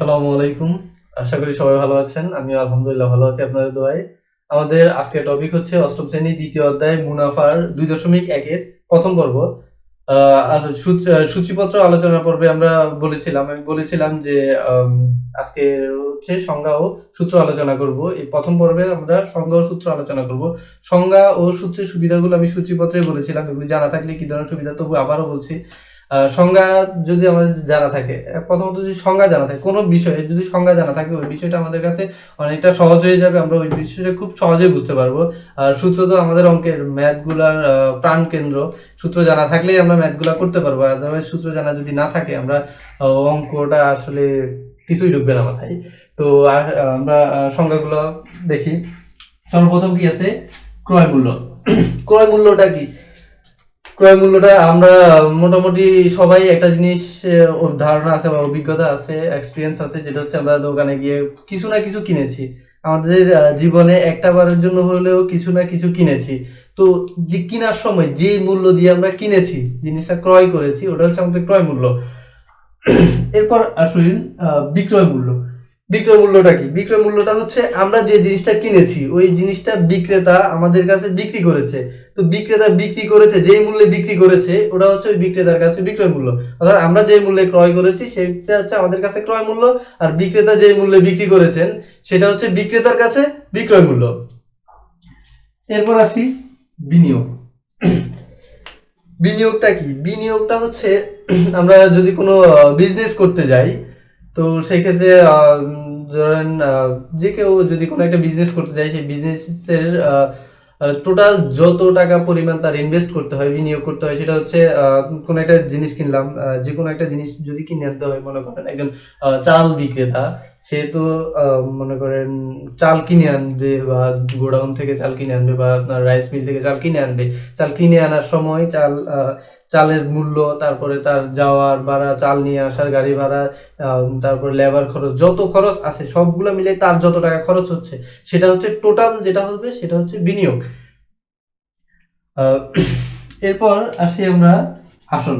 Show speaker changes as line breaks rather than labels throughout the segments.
আসসালামু আলাইকুম। আশা করি সবাই ভালো আছেন। আমিও আলহামদুলিল্লাহ ভালো আছি আপনাদের দোয়ায়। আমাদের আজকের টপিক হচ্ছে অষ্টম শ্রেণী দ্বিতীয় অধ্যায় মুনাফার ২.১ এর প্রথম পর্ব। আর সূচিপত্র আলোচনার পর্বে আমি বলেছিলাম যে আজকে হচ্ছে সংজ্ঞা ও সূত্র আলোচনা করব। এই প্রথম পর্বে আমরা সংজ্ঞা ও সূত্র আলোচনা করব। সংজ্ঞা ও সূত্রের সুবিধাগুলো আমি সূচিপত্রে বলেছিলাম, এগুলি জানা থাকলে কি ধরনের সুবিধা, তবু আবারও বলছি। সংজ্ঞা যদি আমাদের জানা থাকে, প্রথমত যদি সংজ্ঞা জানা থাকে কোনো বিষয়ে, যদি সংজ্ঞা জানা থাকে ওই বিষয়টা আমাদের কাছে অনেকটা সহজ হয়ে যাবে, আমরা ওই বিষয়টা খুব সহজেই বুঝতে পারবো। আর সূত্র তো আমাদের অঙ্কের ম্যাথগুলার প্রাণ কেন্দ্র। সূত্র জানা থাকলেই আমরা ম্যাথগুলা করতে পারবো, আদারওয়াইজ সূত্র জানা যদি না থাকে আমরা অঙ্কটা আসলে কিছুই ঢুকবে না মাথায়। তো আমরা সংজ্ঞাগুলো দেখি। সর্বপ্রথম কি আছে? ক্রয় মূল্য। ক্রয় মূল্যটা কি? ক্রয় মূল্যটা আমরা মোটামুটি সবাই একটা জিনিস ধারণা আছে বা অভিজ্ঞতা আছে, এক্সপিরিয়েন্স আছে, যেটা হচ্ছে আমরা দোকানে গিয়ে কিছু না কিছু কিনেছি। আমাদের জীবনে একটা বারের জন্য হলেও কিছু না কিছু কিনেছি। তো যে কেনার সময় যে মূল্য দিয়ে আমরা কিনেছি, জিনিসটা ক্রয় করেছি, ওটা হচ্ছে আমাদের ক্রয় মূল্য। এরপর আসুন বিক্রয় মূল্য। বিক্রয় মূল্যটা কি? বিক্রয় মূল্যটা হচ্ছে আমরা যে জিনিসটা কিনেছি ওই জিনিসটা বিক্রেতা আমাদের কাছে বিক্রি করেছে। তো বিক্রেতা বিক্রি করেছে, যে মূল্যে বিক্রি করেছে ওটা হচ্ছে ওই বিক্রেতার কাছে বিক্রয় মূল্য। অর্থাৎ আমরা যে মূল্যে ক্রয় করেছি সেটা হচ্ছে আমাদের কাছে ক্রয় মূল্য, আর বিক্রেতা যে মূল্যে বিক্রি করেছেন সেটা হচ্ছে বিক্রেতার কাছে বিক্রয় মূল্য। এরপর আসি বিনিয়োগ। বিনিয়োগটা কি? বিনিয়োগটা হচ্ছে আমরা যদি কোনো বিজনেস করতে যাই, তো সেই ক্ষেত্রে ধরেন যে কেউ যদি কোনো একটা বিজনেস করতে চায়, সেই বিজনেসের টোটাল যত টাকা পরিমাণ তার ইনভেস্ট করতে হয়, বিনিয়োগ করতে হয়, সেটা হচ্ছে কোনো একটা জিনিস কিনলাম, যে কোনো একটা জিনিস যদি কিনে আনতে হয়, মনে করেন একজন চাল বিক্রেতা, সে তো মনে করেন চাল কিনে আনবে বা গোডাউন থেকে চাল কিনে আনবে বা আপনার রাইস মিল থেকে চাল কিনে আনবে। চাল কিনে আনার সময় চালের মূল্য, তারপরে তার যাওয়ার ভাড়া, চাল নিয়ে আসার গাড়ি ভাড়া, তারপর লেবার খরচ, যত খরচ আছে সবগুলো মিলে তার যত টাকা খরচ হচ্ছে সেটা হচ্ছে টোটাল, যেটা হবে সেটা হচ্ছে বিনিয়োগ। এরপর আসি আমরা আসল।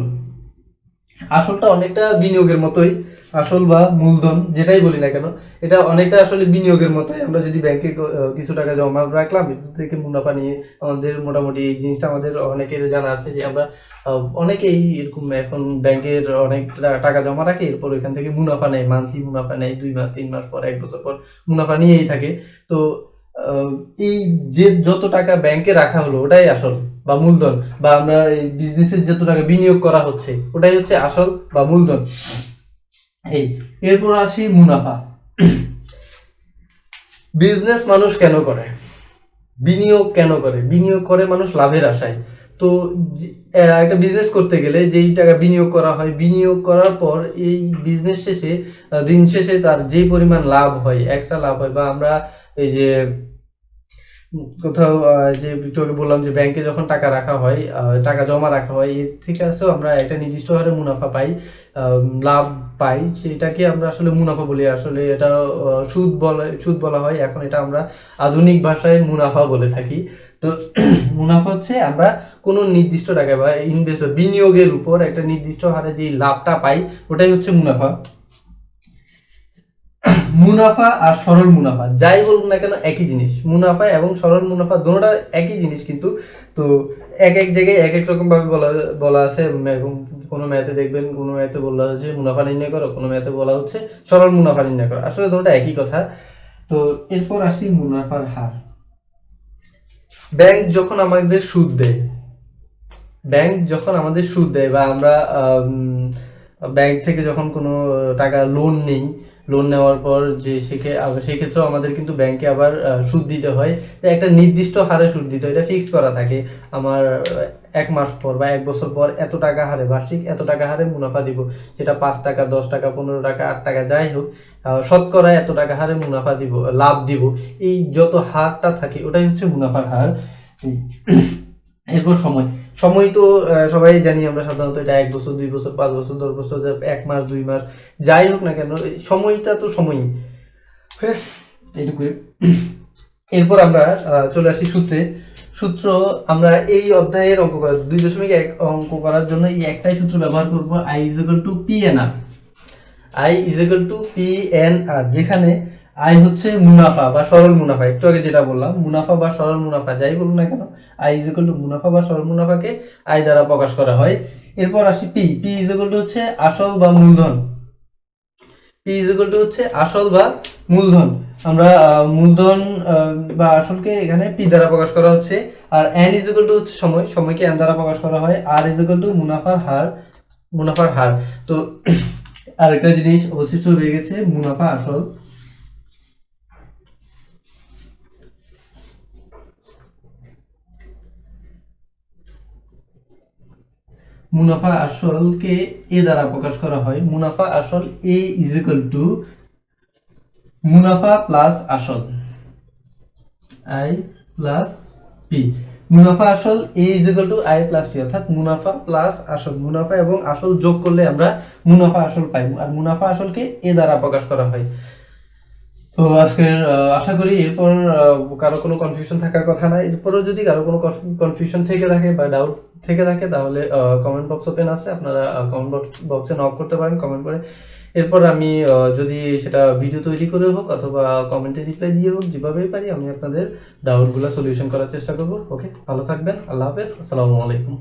আসলটা অনেকটা বিনিয়োগের মতোই, আসল বা মূলধন যেটাই বলি না কেন, এটা অনেকটা আসলে বিনিয়োগের মতোই। আমরা যদি ব্যাংকে কিছু টাকা জমা রাখলাম, এর থেকে মুনাফা নিয়ে আমাদের মোটামুটি এই জিনিসটা আমাদের অনেকের জানা আছে যে আমরা অনেকেই এরকম এখন ব্যাংকের অনেক টাকা জমা রাখে, এরপর ওইখান থেকে মুনাফা নেয়, মান্থলি মুনাফা নেয়, 2 মাস 3 মাস পর 1 বছর পর মুনাফা নিয়েই থাকে। তো এই যে যত টাকা ব্যাংকে রাখা হলো ওটাই আসল বা মূলধন, বা আমরা এই বিজনেসে যত টাকা বিনিয়োগ করা হচ্ছে ওটাই হচ্ছে আসল বা মূলধন। এই এরপর আসি মুনাফা। বিজনেস মানুষ কেন করে? বিনিয়োগ কেন করে? বিনিয়োগ করে মানুষ লাভের আশায়। তো একটা বিজনেস করতে গেলে যেই টাকা বিনিয়োগ করা হয়, বিনিয়োগ করার পর এই বিজনেস শেষে দিন শেষে তার যে পরিমাণ লাভ হয়, এক্সট্রা লাভ হয়, বা আমরা এই যে কোথাও যে একটু আগে বললাম যে ব্যাংকে যখন টাকা রাখা হয়, টাকা জমা রাখা হয়, এর থেকে আসলে আমরা একটা নির্দিষ্ট হারে মুনাফা পাই, লাভ পাই, সেটাকে আমরা আসলে মুনাফা বলি। আসলে এটা সুদ বলা হয়, এখন এটা আমরা আধুনিক ভাষায় মুনাফা বলে থাকি। তো মুনাফা হচ্ছে আমরা কোনো নির্দিষ্ট টাকা বা ইনভেস্ট বিনিয়োগের উপর একটা নির্দিষ্ট হারে যে লাভটা পাই ওটাই হচ্ছে মুনাফা। মুনাফা আর সরল মুনাফা যাই বলুন না কেন একই জিনিস, মুনাফা এবং সরল মুনাফা দুটোটা একই জিনিস কিন্তু। তো এক এক জায়গায় এক এক রকম ভাবে বলা আছে, এবং কোনো ম্যাথে দেখবেন, কোনো ম্যাথে বলা হচ্ছে মুনাফা নির্ণয় করো, কোনো ম্যাথে বলা হচ্ছে সরল মুনাফা নির্ণয় করো, আসলে দুটোটা একই কথা। তো এরপর আসি মুনাফার হার। ব্যাংক যখন আমাদের সুদ দেয়, বা আমরা ব্যাংক থেকে যখন কোনো টাকা লোন নেই, লোন নেওয়ার পর যে সেই ক্ষেত্রেও আমাদের কিন্তু ব্যাংকে আবার সুদ দিতে হয়। একটা নির্দিষ্ট হারে সুদ দিতে হয়, এটা ফিক্সড করা থাকে। আমার 1 মাস পর বা 1 বছর পর এত টাকা হারে, বার্ষিক এত টাকা হারে মুনাফা দিব, সেটা 5 টাকা, 10 টাকা, 15 টাকা, 8 টাকা, যাই হোক, শতকরা এত টাকা হারে মুনাফা দিব, লাভ দিব। এই যত হারটা থাকে ওটাই হচ্ছে মুনাফার হার। এরপর সময়। সময় তো সবাই জানি আমরা, সাধারণত এটা 1 বছর, 2 বছর, 5 বছর, 10 বছর, 1 মাস, 2 মাস, যাই হোক না কেন, সময়টা তো সময়ই। এইটুকুই। এরপর আমরা চলে আসি সূত্রে। সূত্র আমরা এই অধ্যায়ের অঙ্ক করার 2.1 অঙ্ক করার জন্য এই একটাই সূত্র ব্যবহার করব, I = P/R। I is equal to P N R, যেখানে আই হচ্ছে মুনাফা বা সরল মুনাফা, একটু আগে যেটা বললাম মুনাফা বা সরল মুনাফা যাই বলুন না কেন, আই ইজ ইকুয়াল টু মুনাফা বা সরল মুনাফাকে আই দ্বারা প্রকাশ করা হয়। এরপর আসি P, P is equal two হচ্ছে আসল বা মূলধন, পি ইজ ইকুয়াল টু হচ্ছে আসল বা মূলধন। আমরা মূলধন বা আসলকে এখানে পি দ্বারা প্রকাশ করা হচ্ছে। আর এন ইজ ইকুয়াল টু হচ্ছে সময়, সময়কে এন দ্বারা প্রকাশ করা হয়। আর ইজ ইকুয়াল টু মুনাফার হার, মুনাফার হার। তো আরেকটা জিনিস অবশিষ্ট রয়ে গেছে, মুনাফা আসল। মুনাফা আসলকে এ দ্বারা প্রকাশ করা হয়। মুনাফা আসল এ ইজ ইকুয়াল টু মুনাফা প্লাস আসল, আই প্লাস পি। মুনাফা আসল A is equal to I plus P, অর্থাৎ মুনাফা প্লাস আসল, মুনাফা এবং আসল যোগ করলে আমরা মুনাফা আসল পাই, আর মুনাফা আসলকে এ দ্বারা প্রকাশ করা হয়। তো আজকের আশা করি এরপর কারো কোনো কনফিউশন থাকার কথা না। এরপরও যদি কারো কোনো কনফিউশন থেকে থাকে বা ডাউট থেকে থাকে তাহলে কমেন্ট বক্স ওপেন আছে, আপনারা কমেন্ট বক্সে নক করতে পারেন কমেন্ট করে। এরপর আমি যদি সেটা ভিডিও তৈরি করে হোক অথবা কমেন্টে রিপ্লাই দিয়ে হোক, যেভাবেই পারি আমি আপনাদের ডাউটগুলো সলিউশন করার চেষ্টা করব। ওকে, ভালো থাকবেন, আল্লাহ হাফেজ, আসসালামু আলাইকুম।